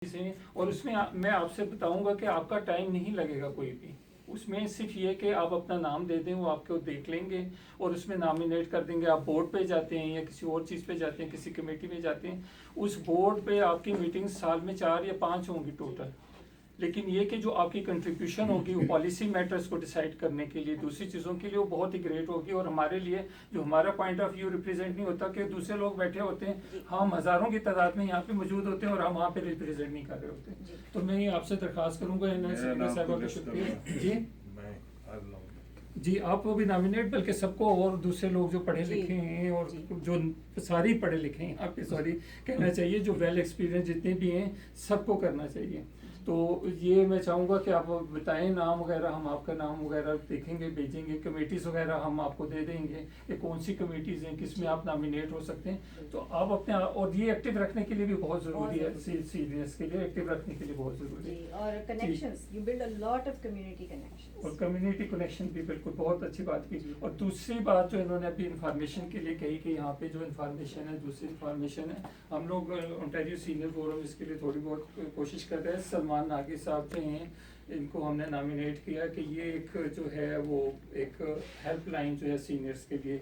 से। और उसमें मैं आपसे बताऊंगा कि आपका टाइम नहीं लगेगा कोई भी। उसमें सिर्फ ये कि आप अपना नाम दे दें, वो आपको देख लेंगे और उसमें नॉमिनेट कर देंगे। आप बोर्ड पे जाते हैं या किसी और चीज़ पे जाते हैं, किसी कमेटी में जाते हैं, उस बोर्ड पे आपकी मीटिंग साल में 4 या 5 होंगी टोटल। लेकिन ये कि जो आपकी कंट्रीब्यूशन होगी वो पॉलिसी मैटर्स को डिसाइड करने के लिए, दूसरी चीज़ों के लिए वो बहुत ही ग्रेट होगी। और हमारे लिए जो हमारा पॉइंट ऑफ व्यू रिप्रेजेंट नहीं होता कि दूसरे लोग बैठे होते हैं, हम हज़ारों की तादाद में यहाँ पे मौजूद होते हैं और हम वहाँ पे रिप्रेजेंट नहीं कर रहे होते। तो मैं ये आपसे दरख्वास्त करूँगा साहबा का शुक्रिया जी। जी आपको भी नॉमिनेट, बल्कि सबको, और दूसरे लोग जो पढ़े लिखे हैं और जो सारी पढ़े लिखे हैं यहाँ पे, सॉरी कहना चाहिए, जो वेल एक्सपीरियंस जितने भी हैं सबको करना चाहिए। तो ये मैं चाहूँगा कि आप बताएं नाम वगैरह, हम आपका नाम वगैरह देखेंगे, भेजेंगे। कमेटीज़ वगैरह हम आपको दे देंगे कि कौन सी कमेटीज़ हैं, किस में आप नॉमिनेट हो सकते हैं। तो आप अपने, और ये एक्टिव रखने के लिए भी बहुत ज़रूरी है, सीनियर्स के लिए एक्टिव रखने के लिए बहुत ज़रूरी है। और connections, you build a lot of community connections. और कम्युनिटी कनेक्शन भी बिल्कुल बहुत अच्छी बात की। और दूसरी बात जो इन्होंने अभी इंफॉर्मेशन के लिए कही कि यहाँ पे जो इंफॉर्मेशन है, दूसरी इंफॉर्मेशन है, हम लोग ओंटारियो सीनियर फोरम इसके लिए थोड़ी बहुत कोशिश कर रहे हैं। सलमान नागी साहब जो हैं, इनको हमने नॉमिनेट किया कि ये एक जो है वो एक हेल्पलाइन जो है सीनियर्स के लिए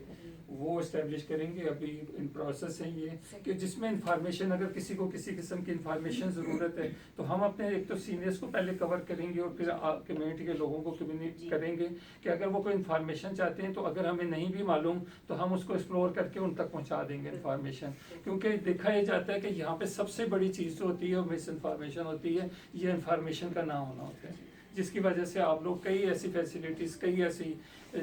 वो इस्टेब्लिश करेंगे। अभी इन प्रोसेस है ये कि जिसमें इंफॉर्मेशन, अगर किसी को किसी किस्म की इंफॉर्मेशन ज़रूरत है तो हम अपने एक तो सीनियर्स को पहले कवर करेंगे और फिर कम्युनिटी के लोगों को कम्युनिकेट करेंगे कि अगर वो कोई इंफॉर्मेशन चाहते हैं तो अगर हमें नहीं भी मालूम तो हम उसको एक्सप्लोर करके उन तक पहुंचा देंगे इंफॉर्मेशन। क्योंकि देखा ये जाता है कि यहाँ पे सबसे बड़ी चीज़ जो होती है वो मिस इन्फॉर्मेशन होती है, ये इन्फॉर्मेशन का ना होना होता है, जिसकी वजह से आप लोग कई ऐसी फैसिलिटीज़, कई ऐसी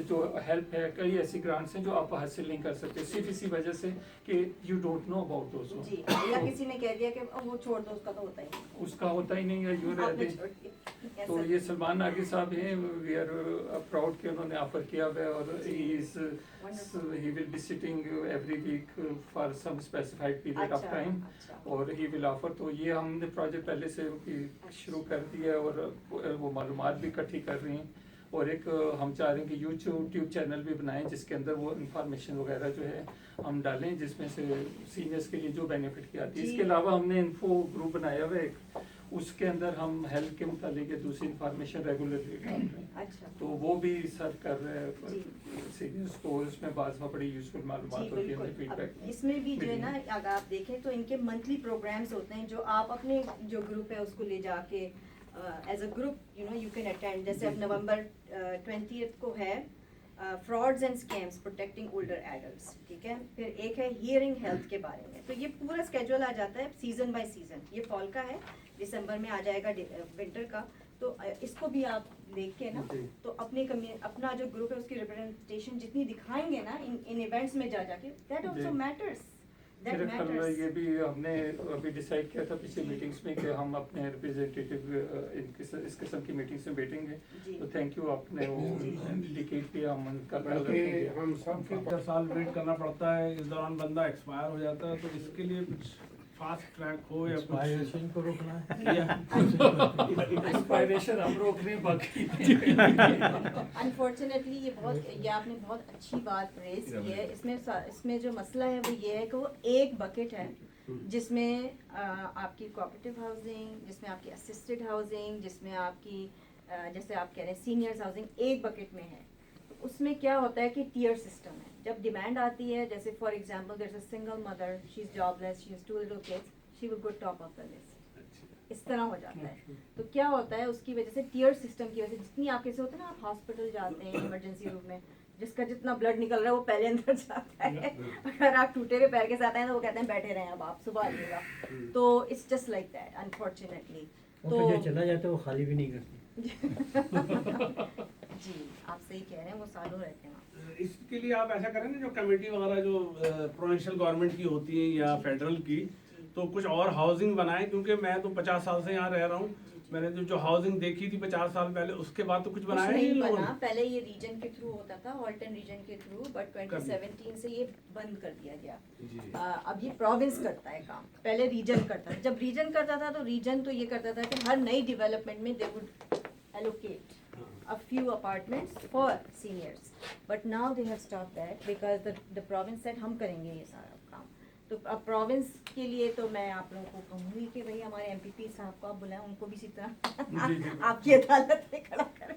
जो हेल्प है, कई ऐसी ग्रांट्स हैं जो आप हासिल नहीं कर सकते सिर्फ इसी वजह से कि यू डोंट नो अबाउट दोस्त। जी, या किसी ने कह दिया कि वो छोड़ दो, उसका तो होता ही नहीं, उसका होता ही नहीं है, यू रहते। तो ये सलमान नागी साहब हैं, वी आर प्राउड कि उन्होंने ऑफर किया हुआ है और he will be sitting every week for some specified period of time और ही विल ऑफर। तो ये हमने प्रोजेक्ट पहले से शुरू कर दिया है और वो मालूमात भी इकट्ठी कर रही हैं। और एक हम चाह रहे हैं कि यूट्यूब चैनल भी बनाएं जिसके अंदर वो इंफॉर्मेशन वगैरह जो है हम डालें, जिसमें से सीनियर्स के लिए जो बेनिफिट की आती है। इसके अलावा हमने इन्फो ग्रुप बनाया हुआ है एक, उसके अंदर हम हेल्थ के मुतालिक दूसरी इंफॉर्मेशन रेगुलरली डाल रहे हैं। अच्छा। तो वो भी सर्व कर रहे हैं सीनियर्स को, उसमें बाद में बड़ी यूजफुल मालूमात होती है, फीडबैक। इसमें भी जो है ना, अगर आप देखें तो इनके मंथली प्रोग्राम्स होते हैं जो आप अपने जो ग्रुप है उसको ले जाके as a group you can attend. जैसे अब नवंबर 20th को है frauds and scams protecting older adults, ठीक है। फिर एक है हियरिंग हेल्थ के बारे में। तो ये पूरा स्केड्यूल आ जाता है सीजन बाय सीजन। ये फॉल का है, दिसंबर में आ जाएगा विंटर का। तो इसको भी आप देख के ना, तो अपना जो ग्रुप है उसकी रिप्रेजेंटेशन जितनी दिखाएंगे ना इन इवेंट्स में जा जाके, दैट आल्सो मैटर्स। ये भी हमने अभी डिसाइड किया था पिछली मीटिंग्स में कि हम अपने रिप्रेजेंटेटिव इस किस्म की मीटिंग्स में बैठेंगे। तो थैंक यू, आपने वो इंडिकेट किया। हम सब 4 साल वेट करना पड़ता है, इस दौरान बंदा एक्सपायर हो जाता है। तो इसके लिए कुछ फास्ट ट्रैक हो या एक्सपायरेशन को रोकना है इंस्पायरेशन हम रोक रहे हैं बाकी। अनफॉर्चुनेटली ये आपने बहुत अच्छी बात रेज की है। इसमें जो मसला है वो ये है कि वो एक बकेट है जिसमें आपकी कोऑपरेटिव हाउसिंग, जिसमें आपकी असिस्टेड हाउसिंग, जिसमें आपकी जैसे आप कह रहे हैं सीनियर्स हाउसिंग एक बकेट में है। तो उसमें क्या होता है कि टियर सिस्टम है। जब डिमांड आती है, जैसे for example there is a single mother, she is jobless, she has 2 little kids, she will go top of the list. इस तरह हो जाता है। तो क्या होता है उसकी वजह से, टियर सिस्टम की वजह से, जितनी आपके से होता है ना, आप हॉस्पिटल जाते हैं इमरजेंसी रूम में, जिसका जितना ब्लड निकल रहा है वो पहले अंदर जाता है। अगर आप टूटे हुए पैर के साथ आए तो वो कहते हैं बैठे रहें, अब आप सुबह आइएगा। तो it's just like that unfortunately. तो जो चला जाता है वो खाली भी नहीं करती। जी आप सही कह रहे हैं, वो सालों रहते हैं। इसके लिए आप ऐसा करें ना, जो कमेटी वगैरह जो प्रोविंशियल गवर्नमेंट की होती है या फेडरल की, तो कुछ और हाउसिंग बनाएं। क्योंकि मैं तो 50 साल से यहाँ रह रहा हूँ, मैंने जो हाउसिंग देखी थी 50 साल पहले, उसके बाद तो कुछ बनाया नहीं बना। पहले ये रीजन के थ्रू होता था, हॉल्टन रीजन के थ्रू, बट 2017 से ये बंद कर दिया गया। अब ये प्रोविंस करता है काम, पहले रीजन करता था। जब रीजन करता था तो रीजन तो ये करता था कि हर नई डेवलपमेंट में they would allocate a few apartments for seniors, but now they have stopped that because the province said हम करेंगे ये सारा काम। तो अब प्रोविंस के लिए तो मैं आप लोगों को कहूँगी कि भाई हमारे एमपीपी साहब को आप बुलाएं, उनको भी इसी तरह जी, जी। आपकी अदालत में खड़ा करें।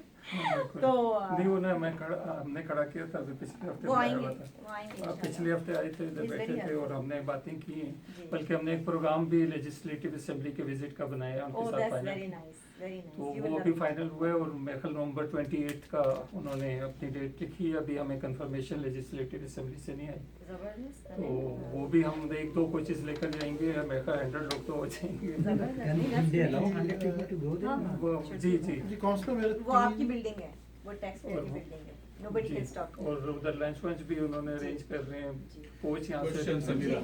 तो नहीं वो ना हमने खड़ा किया था अभी पिछले हफ्ते वो में आया आएंगे, हुआ था। वो आएंगे पिछले इंशाल्लाह। हफ्ते आए थे, इधर He's बैठे very थे और helpful. हमने बातें की हैं। जी। बल्कि हमने एक प्रोग्राम भी लेजिस्लेटिव असेंबली के विजिट का बनाया उनके Oh, साथ that's final. very nice, very nice. तो You वो will अभी love it. फाइनल हुआ है और मेरे ख्याल नवंबर 28 का उन्होंने अपनी डेट लिखी है। अभी हमें कंफर्मेशन लेजिस्लेटिव असेंबली से नहीं आई, जबरदस्त। तो वो भी हम एक दो कोई चीज़ लेकर जाएंगे। मेरे ख्याल 100 लोग तो हो जाएंगे। जबरदस्त। Can, नहीं, can that's they great. allow 100 people to go there? हाँ, वो sure. जी जी जी काउंसलर मेरे वो आपकी बिल्डिंग है, वो टैक्स पेयर की और- बिल्डिंग है। Nobody ji. can stop you. और उधर लंच वंच भी उन्होंने अरेंज कर रहे हैं। जी। कोच यहाँ Question, से समीरा।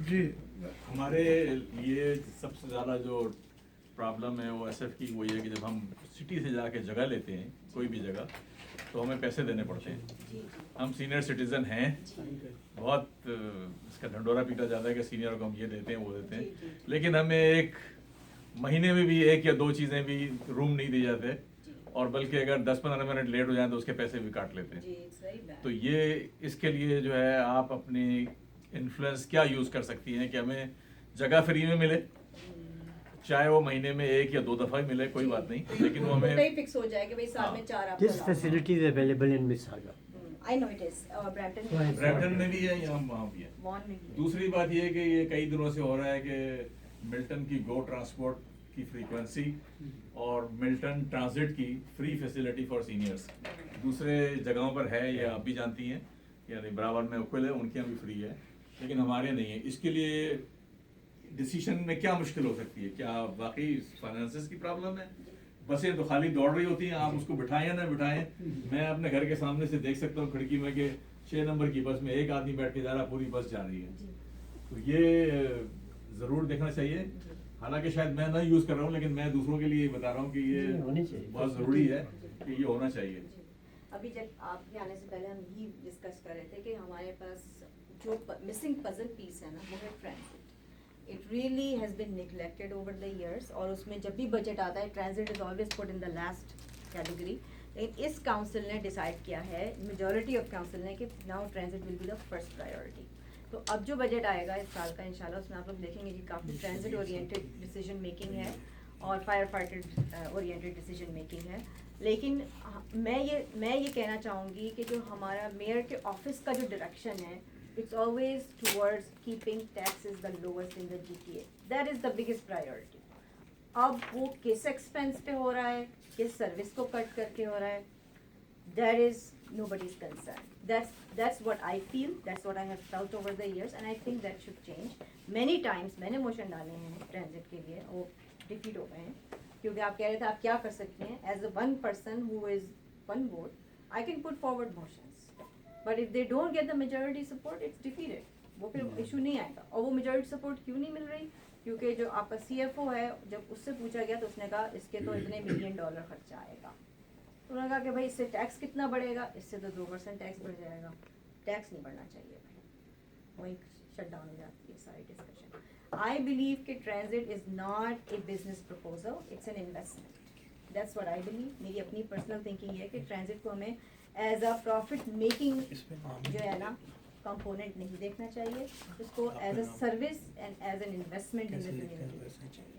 जी हमारे लिए सबसे ज़्यादा जो प्रॉब्लम है वो एसएफ की वही है कि जब हम सिटी से जाके जगह लेते हैं कोई भी जगह तो हमें पैसे देने पड़ते हैं। जी, जी, हम सीनियर सिटीज़न हैं, बहुत इसका ढंडोरा पीटा जाता है कि सीनियर को हम ये देते हैं वो देते जी, हैं, जी। लेकिन हमें एक महीने में भी एक या दो चीज़ें भी रूम नहीं दी जाते जी। और बल्कि अगर 10-15 मिनट लेट हो जाए तो उसके पैसे भी काट लेते हैं। जी, it's very bad. तो ये इसके लिए जो है आप अपनी इन्फ्लुएंस क्या यूज़ कर सकती हैं कि हमें जगह फ्री में मिले, चाहे वो महीने में एक या दो दफ़ा ही मिले कोई बात नहीं, लेकिन वो कोटा ही हमें फिक्स हो जाए कि भाई साल में हाँ। 4 आप This facility is available in Mississauga. I know it is. Brampton Right. Brampton में भी है यहाँ वहाँ भी है। Vaughan में भी है। दूसरी बात ये है कि ये कई दिनों से हो रहा है कि मिल्टन की गो ट्रांसपोर्ट की फ्रीक्वेंसी और मिल्टन ट्रांजिट की फ्री फैसिलिटी फॉर सीनियर्स दूसरे जगहों पर है, ये आप भी जानती हैं, यानी बराबर में उकुल है, उनके यहाँ भी फ्री है, लेकिन हमारे नहीं है। इसके लिए डिसीजन में क्या मुश्किल हो सकती है? क्या वाकई फाइनेंसेस की प्रॉब्लम है? बसें तो खाली दौड़ रही होती हैं, आप उसको बिठाएं या ना बिठाएं। मैं अपने घर के सामने से देख सकता हूँ खिड़की में कि 6 नंबर की बस में एक आदमी बैठ के जा रहा, पूरी बस जा रही है। जी, तो ये ज़रूर देखना चाहिए। जी। हालांकि शायद मैं ना यूज़ कर रहा हूँ, लेकिन मैं दूसरों के लिए बता रहा हूँ कि ये ये होनी चाहिए। बहुत ज़रूरी है कि ये होना चाहिए। जी। अभी जब आपके आने से पहले हम यही डिस्कस कर रहे थे कि हमारे पास जो मिसिंग पजल पीस है ना वो है transit. It really has been neglected over the years, और उसमें जब भी बजट आता है transit is always put in the last category. लेकिन इस काउंसिल ने डिसाइड किया है, मेजॉरिटी ऑफ काउंसिल ने, कि now transit will be the first priority. तो अब जो बजट आएगा इस साल का इंशाल्लाह, उसमें आप लोग देखेंगे कि काफ़ी ट्रांजिट ओरिएंटेड डिसीजन मेकिंग है और fire fighter oriented decision making है। लेकिन मैं ये कहना चाहूँगी कि जो हमारा मेयर के ऑफिस का जो डायरेक्शन है, it's always towards keeping taxes the lowest in the GTA। That is the biggest priority. अब वो किस एक्सपेंस पे हो रहा है, किस सर्विस को कट करके हो रहा है, that is nobody's concern. That's what I feel. That's what I have felt over the years, and I think that should change. Many times मैंने मोशन डाले हैं ट्रांजिट के लिए, वो डिफीट हो गए हैं, क्योंकि आप कह रहे थे आप क्या कर सकते हैं। As a one person who is one vote, I can put forward motions, but if they don't get the majority support, it's defeated. वो फिर इशू नहीं आएगा। और वो मेजॉरिटी सपोर्ट क्यों नहीं मिल रही? क्योंकि जो आपका CFO है, जब उससे पूछा गया तो उसने कहा इसके तो इतने $1 मिलियन खर्चा आएगा। तो उन्होंने कहा कि भाई इससे टैक्स कितना बढ़ेगा, इससे तो 2% टैक्स बढ़ जाएगा। टैक्स नहीं बढ़ना चाहिए भाई, वही शट डाउन हो जाती है सारी डिस्कशन। आई बिलीव कि transit is not a business proposal, it's an investment. That's what I believe. मेरी अपनी पर्सनल थिंकिंग है कि ट्रांजिट को हमें एज अ प्रॉफिट मेकिंग जो है ना कंपोनेंट नहीं देखना चाहिए, उसको as a service and as an investment in the community देखना चाहिए।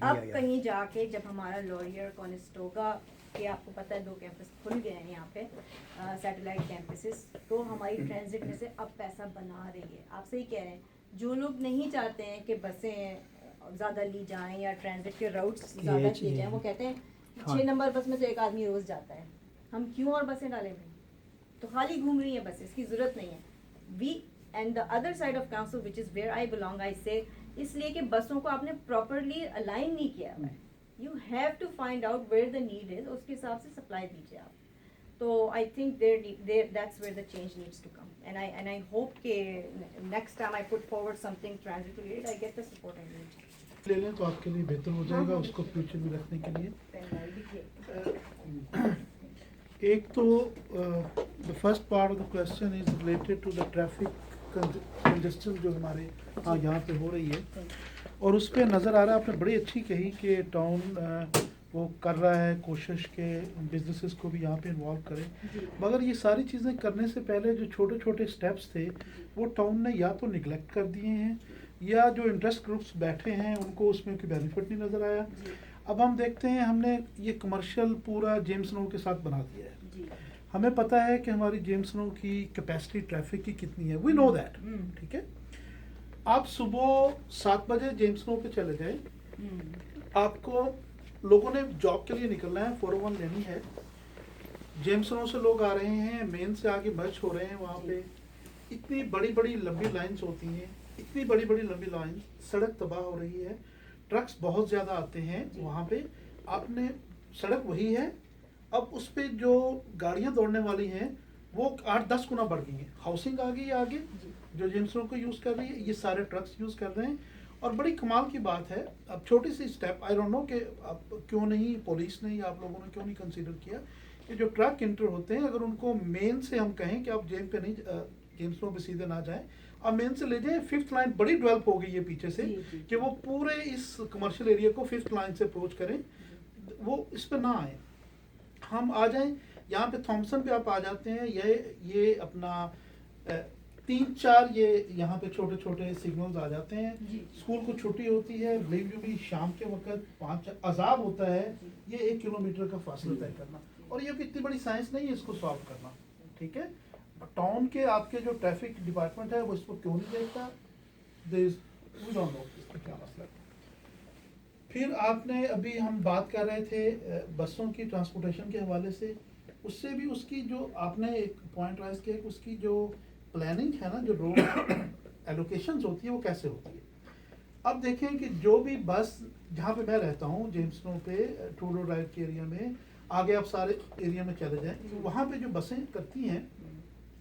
अब कहीं जाके जब हमारा लॉरियर कॉनिस्टोगा के, आपको पता है 2 कैंपस खुल गए हैं यहाँ पे, सैटेलाइट कैंपसेस, तो हमारी ट्रांजिट में से अब पैसा बना रही है। आप सही कह रहे हैं, जो लोग नहीं चाहते हैं कि बसें ज़्यादा ली जाएं या ट्रांजिट के रूट्स ज़्यादा किए जाएं, वो कहते हैं 6 नंबर बस में तो एक आदमी रोज़ जाता है, हम क्यों और बसें डालें भाई, तो खाली घूम रही हैं बसें, इसकी ज़रूरत नहीं है। We and the other side of council which is where I belong, I say, इसलिए कि बसों को आपने प्रॉपरली अलाइन नहीं किया हुआ है। You have to find out where the need is, उसके हिसाब से सप्लाई दीजिए आप। तो I think that's where the change needs to come, and I hope कि next time I put forward something transit related, I get the support I need. ले लें तो आपके लिए बेहतर हो जाएगा, उसको फ्यूचर में रखने के लिए। एक तो the first part of the question is related to the traffic congestion जो हमारे यहाँ पे हो रही है, और उस पर नज़र आ रहा है, आपने बड़ी अच्छी कही कि टाउन वो कर रहा है कोशिश के बिजनेसेस को भी यहाँ पे इन्वॉल्व करे। मगर ये सारी चीज़ें करने से पहले जो छोटे छोटे स्टेप्स थे वो टाउन ने या तो निगलेक्ट कर दिए हैं, या जो इंटरेस्ट ग्रुप्स बैठे हैं उनको उसमें कोई बेनिफिट नहीं नज़र आया। अब हम देखते हैं, हमने ये कमर्शियल पूरा जेम्स नो के साथ बना दिया है। हमें पता है कि हमारी जेम्स नो की कैपेसिटी ट्रैफिक की कितनी है, वी नो दैट, ठीक है। आप सुबह 7 बजे जेम्स नो पे चले जाएं, आपको लोगों ने जॉब के लिए निकलना है, 401 लेनी है, जेम्स नो से लोग आ रहे हैं, मेन से आगे मर्ज हो रहे हैं, वहाँ पे इतनी बड़ी बड़ी लंबी लाइंस होती हैं, इतनी बड़ी बड़ी लंबी लाइन, सड़क तबाह हो रही है, ट्रक्स बहुत ज़्यादा आते हैं वहाँ पे। आपने सड़क वही है, अब उस पे जो गाड़ियाँ दौड़ने वाली हैं वो 8-10 गुना बढ़ गई हैं। हाउसिंग आ गई है आगे, जो जेम्स नो को यूज़ कर रही है, ये सारे ट्रक्स यूज़ कर रहे हैं। और बड़ी कमाल की बात है, अब छोटी see step, I don't know कि अब क्यों नहीं पुलिस ने या आप लोगों ने क्यों नहीं कंसीडर किया कि जो ट्रक इंटर होते हैं, अगर उनको मेन से हम कहें कि आप जेम पे नहीं, जेम्स नो पे सीधे ना जाएं, आप मेन से ले जाएं, 5th लाइन बड़ी डेवलप हो गई है पीछे से, कि वो पूरे इस कमर्शियल एरिया को 5th लाइन से अप्रोच करें, वो इस पर ना आए, हम आ जाएं। यहाँ पे थॉमसन पे आप आ जाते हैं, ये अपना 3-4 ये यहाँ पे छोटे छोटे सिग्नल्स आ जाते हैं। स्कूल को छुट्टी होती है, बिलीव यू मी, शाम के वक्त 5 अजाब होता है ये 1 किलोमीटर का फासला तय करना, और ये भी इतनी बड़ी साइंस नहीं है इसको सॉल्व करना, ठीक है। टाउन के आपके जो ट्रैफिक डिपार्टमेंट है वो इसको क्यों नहीं देखता, वी डोंट नो इसका क्या मसला है। फिर आपने अभी हम बात कर रहे थे बसों की ट्रांसपोर्टेशन के हवाले से, उससे भी उसकी जो आपने एक पॉइंट राइज किया कि उसकी जो प्लानिंग है ना, जो रोड एलोकेशंस होती है वो कैसे होती है। अब देखें कि जो भी बस, जहाँ पे मैं रहता हूँ जेम्स नो पे, टूडो ड्राइव के एरिया में, आगे आप सारे एरिया में चले जाएं, तो वहाँ पे जो बसें करती हैं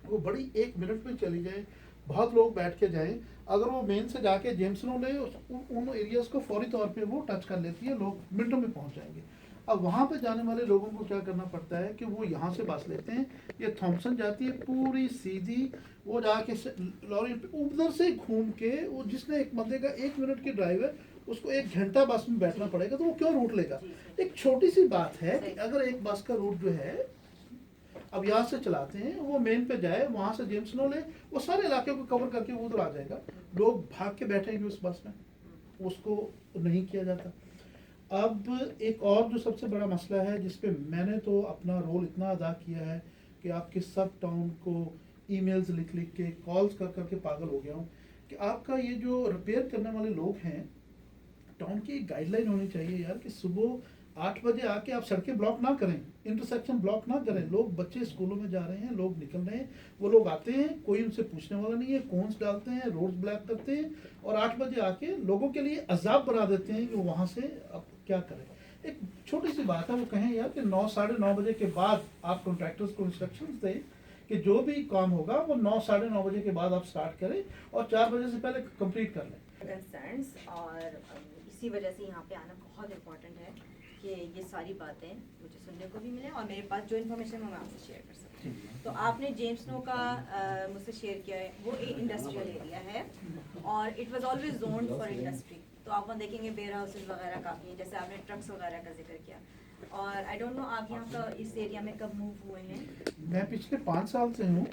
वो बड़ी 1 मिनट में चली जाए, बहुत लोग बैठ के जाएं, अगर वो मेन से जाके जेम्स नो ले, उन एरियाज को फौरी तौर पे वो टच कर लेती है, लोग मिनटों में पहुंच जाएंगे। अब वहाँ पे जाने वाले लोगों को क्या करना पड़ता है कि वो यहाँ से बस लेते हैं, ये थॉमसन जाती है पूरी सीधी, वो जाके लॉरी उधर से घूम के, वो जिसने एक बंदे का 1 मिनट की ड्राइव है उसको 1 घंटा बस में बैठना पड़ेगा, तो वो क्यों रूट लेगा। एक छोटी सी बात है कि अगर एक बस का रूट जो है अब यहाँ से चलाते हैं, वो मेन पे जाए, वहाँ से जेम्स नो ले, वो सारे इलाके को कवर करके वो उधर आ जाएगा, लोग भाग के बैठेंगे उस बस में, उसको नहीं किया जाता। अब एक और जो सबसे बड़ा मसला है जिस पे मैंने तो अपना रोल इतना अदा किया है कि आपके सब टाउन को ईमेल्स लिख लिख के, कॉल्स कर करके पागल हो गया हूँ कि आपका ये जो रिपेयर करने वाले लोग हैं, टाउन की एक गाइडलाइन होनी चाहिए यार कि सुबह 8 बजे आके आप सड़कें ब्लॉक ना करें, इंटरसेक्शन ब्लॉक ना करें। लोग, बच्चे स्कूलों में जा रहे हैं, लोग निकल रहे हैं, वो लोग आते हैं, कोई उनसे पूछने वाला नहीं है, कोन्स डालते हैं, रोड्स ब्लॉक करते हैं, और 8 बजे आके लोगों के लिए अजाब बना देते हैं कि वो वहाँ से अब क्या करें। एक छोटी सी बात है, वो कहें यार कि 9-9:30 बजे के बाद आप कॉन्ट्रैक्टर्स को इंस्ट्रक्शंस दें कि जो भी काम होगा वो 9-9:30 बजे के बाद आप स्टार्ट करें और 4 बजे से पहले कंप्लीट कर लें। कंसर्न्स, और इसी वजह से यहाँ पे आना बहुत इम्पोर्टेंट है कि ये सारी बातें मुझे सुनने को भी मिले और मेरे पास जो इन्फॉर्मेशन मैं आपसे शेयर कर सकती हूँ। तो आपने जेम्स नो का मुझसे शेयर किया है, वो एक इंडस्ट्रियल एरिया है और it was always zoned for industry. तो आप वहाँ देखेंगे वेयर हाउसेज वगैरह काफ़ी हैं, जैसे आपने ट्रक्स वगैरह का जिक्र किया। और आई डोंट नो आप यहाँ का इस एरिया में कब मूव हुए हैं? मैं पिछले 5 साल से हूँ।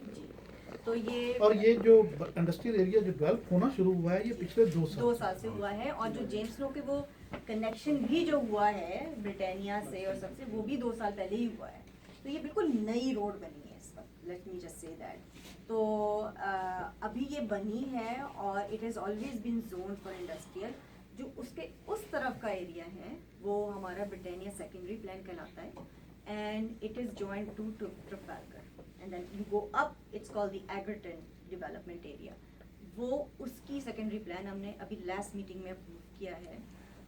तो ये और ये जो इंडस्ट्रियल एरिया जो डेवलप होना शुरू हुआ है ये पिछले 2 साल से हुआ है, और जो जेम्स नो के वो कनेक्शन भी जो हुआ है ब्रिटानिया से और सबसे, वो भी 2 साल पहले ही हुआ है। तो ये बिल्कुल नई रोड बनी है इस वक्त, let me just say that. तो अभी ये बनी है और it has always been zone for industrial. जो उसके उस तरफ का एरिया है वो हमारा ब्रिटानिया सेकेंडरी प्लान कहलाता है, and it is joint to Trafalgar, and then you go up, it's called the Egerton development area. वो उसकी सेकेंडरी प्लान हमने अभी लास्ट मीटिंग में अप्रूव किया है।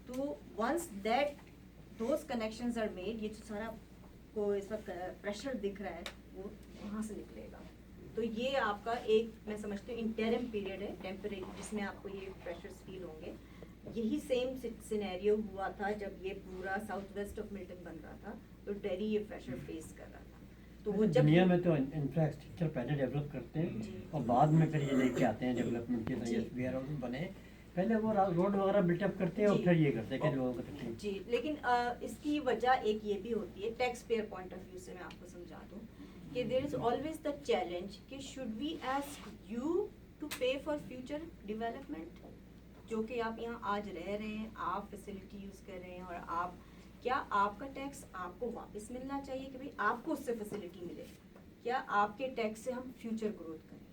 तो once that those connections are made, ये जो सारा को इस वक्त प्रेशर दिख रहा है वो वहाँ से निकलेगा। तो ये आपका एक, मैं समझती हूँ, इंटरिम पीरियड है, टेम्परेरी, जिसमें आपको ये प्रेशर्स फील होंगे। यही सेम सिनेरियो हुआ था जब ये पूरा साउथ वेस्ट ऑफ मिल्टन बन रहा था, तो दिल्ली ये प्रेशर फेस कर रहा था। तो वो जब दुनिया में तो इंफ्रास्ट्रक्चर पहले डेवलप करते हैं और बाद में फिर ये लेके आते हैं डेवलपमेंट के लिए वेयर हाउस बने, पहले वो रोड वगैरह बिल्टअप करते हैं और जी। फिर ये करते हैं कि लोगों को तकलीफ। जी, लेकिन इसकी वजह एक ये भी होती है, tax payer point of view से मैं आपको समझा दूं कि there is always the challenge कि should we ask you to pay for future development, जो कि आप यहाँ आज रह रहे हैं, आप फैसिलिटी यूज़ कर रहे हैं, और आप क्या आपका टैक्स आपको वापस मिलना चाहिए कि भाई आपको उससे फैसिलिटी मिले, क्या आपके टैक्स से हम फ्यूचर ग्रोथ करें,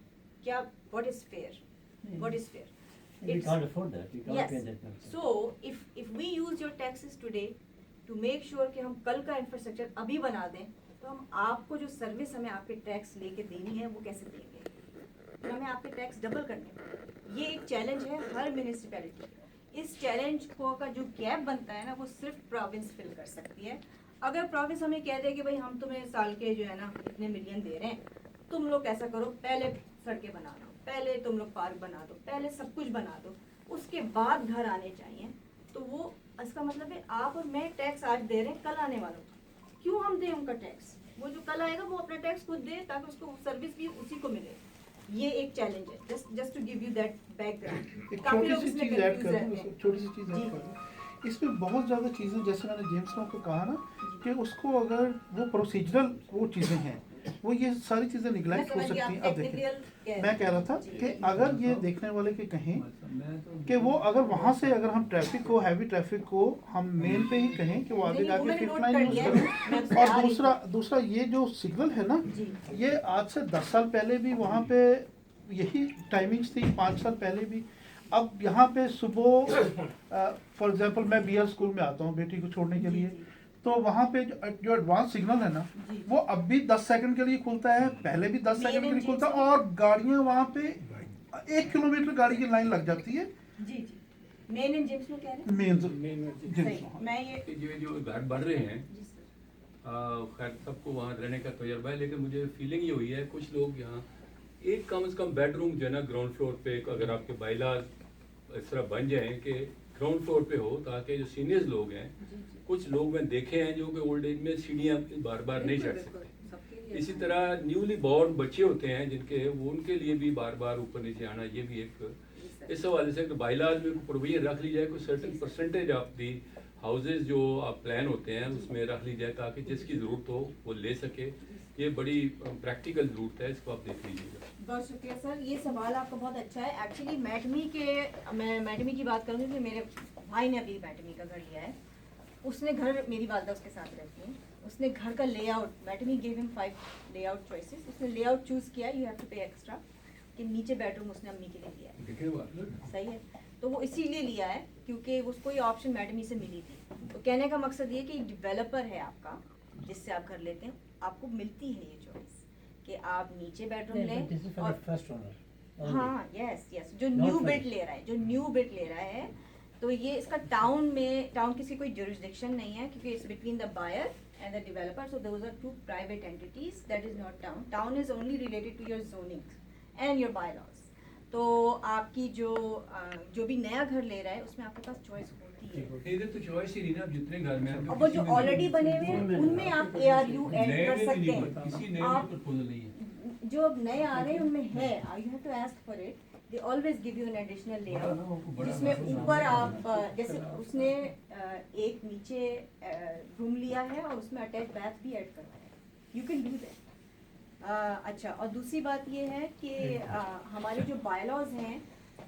क्या what is fair, what is fair? We can't afford that. We can't Yes. pay that much. So if we use your taxes today to make sure कि हम कल का इंफ्रास्ट्रक्चर अभी बना दें, तो हम आपको जो सर्विस हमें आपके टैक्स लेके देनी है वो कैसे देंगे? फिर हमें आपके टैक्स डबल करने पड़ेंगे। ये एक चैलेंज है हर म्यूनिसिपैलिटी। इस चैलेंज को का जो गैप बनता है ना, वो सिर्फ प्रोविंस फिल कर सकती है। अगर प्रोविंस हमें कह दे कि भाई हम तुम्हें साल के जो है ना इतने मिलियन दे रहे हैं, तुम लोग ऐसा करो, पहले सड़कें बना दो, पहले तुम लोग पार्क बना दो, पहले सब कुछ बना दो, उसके बाद घर आने चाहिए, तो वो इसका मतलब है आप और मैं टैक्स आज दे रहे हैं कल आने वालों को, क्यों हम दें उनका टैक्स? वो जो कल आएगा वो अपना टैक्स खुद दे ताकि उसको सर्विस भी उसी को मिले। ये एक चैलेंज है, just to give you that background. एक काफी छोटी लोग सी इसमें चीज़ ऐड कंफ्यूज कर रहते दूँ, हैं। छोटी सी चीज़ जी। ऐड कर दूँ। इसमें बहुत ज़्यादा चीज़ें, जैसे मैंने जेम्स लॉ को कहा ना कि उसको अगर वो प्रोसीजरल वो चीज़ें हैं, वो ये सारी चीज़ें निगलेक्ट हो सकती हैं। अब देखिए, मैं कह रहा था कि अगर ये देखने वाले के कहें कि वो अगर वहाँ से अगर हम ट्रैफिक को, हैवी ट्रैफिक को हम मेन पे ही कहें कि वो आगे नहीं, वो जाके मैंने फिफ्थ नोट लाइन कर यूज़ लिया है, मैं करें। बता और रही थी। दूसरा ये जो सिग्नल है ना, जी। ये आज से 10 साल पहले भी वहाँ पे यही टाइमिंग्स थी, 5 साल पहले भी। अब यहाँ पे सुबह फॉर एग्जांपल मैं BR स्कूल में आता हूँ बेटी को छोड़ने के जी, लिए, जी। तो वहाँ पे जो एडवांस सिग्नल है ना, जी। वो अब भी 10 सेकंड के लिए खुलता है, पहले भी 10 मेन सेकंड के लिए इंजन खुलता है, से। और गाड़ियाँ वहाँ पे 1 किलोमीटर गाड़ी की लाइन लग जाती है। जी जी, मेन इन जेम्स में कह रहे हैं। मेन सही, मैं ये ये जो घर बन रहे हैं, जी सर। खैर सबको वहाँ रहने का तजर्बा है, लेकिन मुझे फीलिंग ये हुई है कुछ लोग यहाँ एक कम से कम बेडरूम जो है ना ग्राउंड फ्लोर पे, अगर आपके बाइलाज इस तरह बन जाएं कि ग्राउंड फ्लोर पे हो, ताकि जो सीनियर्स लोग हैं, कुछ लोग मैंने देखे हैं जो कि ओल्ड एज में सीढ़ियाँ बार बार नहीं चढ़ सकते। इसी तरह न्यूली बॉर्न बच्चे होते हैं जिनके वो उनके लिए भी बार बार ऊपर नीचे आना, ये भी एक इस हवाले से बाइलाज में प्रोविजन रख ली जाए, कोई certain percentage of the houses जो आप प्लान होते हैं उसमें रख ली जाए ताकि जिसकी ज़रूरत हो वो ले सके। ये बड़ी प्रैक्टिकल ज़रूरत है, इसको आप देख लीजिएगा। बहुत शुक्रिया सर, ये सवाल आपका बहुत अच्छा है। एक्चुअली मैं मैटमी की बात करूँगी कि मेरे भाई ने अभी मैटमी का घर लिया है। उसने घर, मेरी वालदा उसके साथ रहती हैं, उसने घर का लेआउट, मैटमी गेव हिम 5 लेआउट चॉइसेस, उसने लेआउट चूज़ किया, you have to pay extra, कि नीचे बेडरूम उसने अम्मी के लिए लिया है। सही है, तो वो इसीलिए लिया है क्योंकि उसको ये ऑप्शन मैडमी से मिली थी। तो कहने का मकसद ये कि डेवलपर है आपका जिससे आप घर लेते हैं, आपको मिलती है ये चॉइस कि आप नीचे बेडरूम लें। This is for और the first owner. only. हाँ, यस, जो Not new for build the- ले रहा है, जो न्यू बिल्ड ले रहा है, तो ये इसका टाउन की कोई जुरिस्डिक्शन नहीं है क्योंकि it's between the buyer and the developer, so those are two private entities, that is not town. Town is only related to your zoning and your bylaws. तो आपकी जो भी नया घर ले रहा है उसमें आपके पास चॉइस होती है। इधर तो चॉइस ही नहीं ना, जितने घर में और वो जो ऑलरेडी बने हुए हैं उनमें आप ARU ऐड कर सकते हैं। आप प्रपोजल नहीं है। जो अब नए आ रहे हैं उनमें है, you have to ask for it, they always give you an additional layout जिसमें ऊपर आप जैसे उसने एक नीचे रूम लिया है और उसमें अटैच बाथ भी ऐड करवाया है, यू कैन डू दैट। अच्छा, और दूसरी बात ये है कि हमारे जो बायलॉज हैं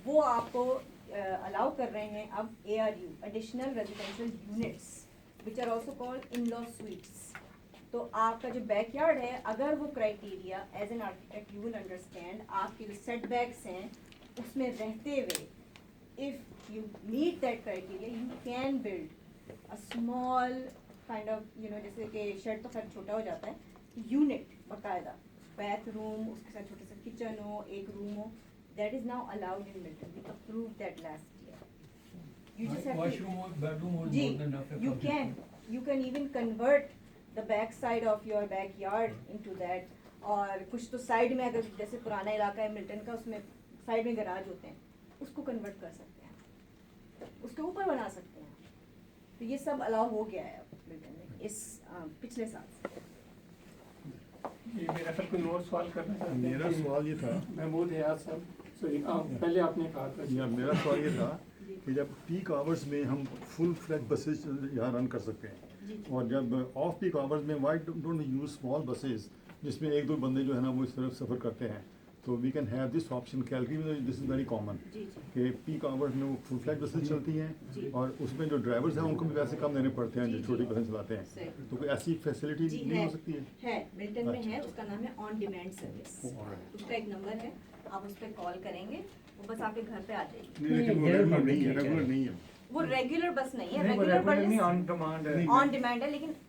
वो आपको अलाउ कर रहे हैं अब ARU, additional residential units, which are also called in law suites. तो आपका जो बैकयार्ड है, अगर वो criteria as an architect you will understand, आपके जो सेटबैक्स हैं उसमें रहते हुए, if you meet that criteria you can build a small kind of जैसे कि शेड तो खैर छोटा हो जाता है, यूनिट बाकायदा, बाथरूम, उसके साथ छोटा सा किचन हो, एक रूम हो, that is now allowed in Milton. We approve that last year. You just have washroom और बेडरूम और जी, more than enough है you can even convert the back side of your backyard into that। और कुछ तो side में, अगर जैसे पुराना इलाका है मिल्टन का, उसमें साइड में गराज होते हैं, उसको कन्वर्ट कर सकते हैं, उसके ऊपर बना सकते हैं। तो ये सब अलाउ हो गया है अब मिल्टन में इस पिछले साल से। ये मेरा सर कोई और सवाल करना चाहते हैं? मेरा सवाल ये था महमूद हयात साहब। सॉरी पहले आपने कहा था या मेरा सवाल ये था कि जब पीक आवर्स में हम फुल फ्लैग बसेस यहाँ रन कर सकते हैं और जब ऑफ पीक आवर्स में why don't use small buses जिसमें एक दो बंदे जो है ना वो इस तरफ सफ़र करते हैं, तो we can have this option. Calgary में दिस इज़ वेरी कॉमन कि पीक आवर्स में वो फुल फ्लैग बसेस चलती हैं और उसमें जो ड्राइवर्स हैं उनको भी पैसे कम देने पड़ते हैं जो छोटी बसें चलाते हैं, तो कोई ऐसी फैसिलिटी जी नहीं है, हो सकती है? है मिल्टन में अच्छा। है, उसका नाम है ऑन डिमांड सर्विस। उसका एक नंबर है, आप उस पर कॉल करेंगे, वो बस आपके घर पे आ जाएगी। नहीं, लेकिन वो रेगुलर नहीं है, रेगुलर नहीं है। वो रेगुलर बस नहीं है, नहीं, वो रेगुलर regular नहीं, बस on demand है। ऑन डिमांड है, लेकिन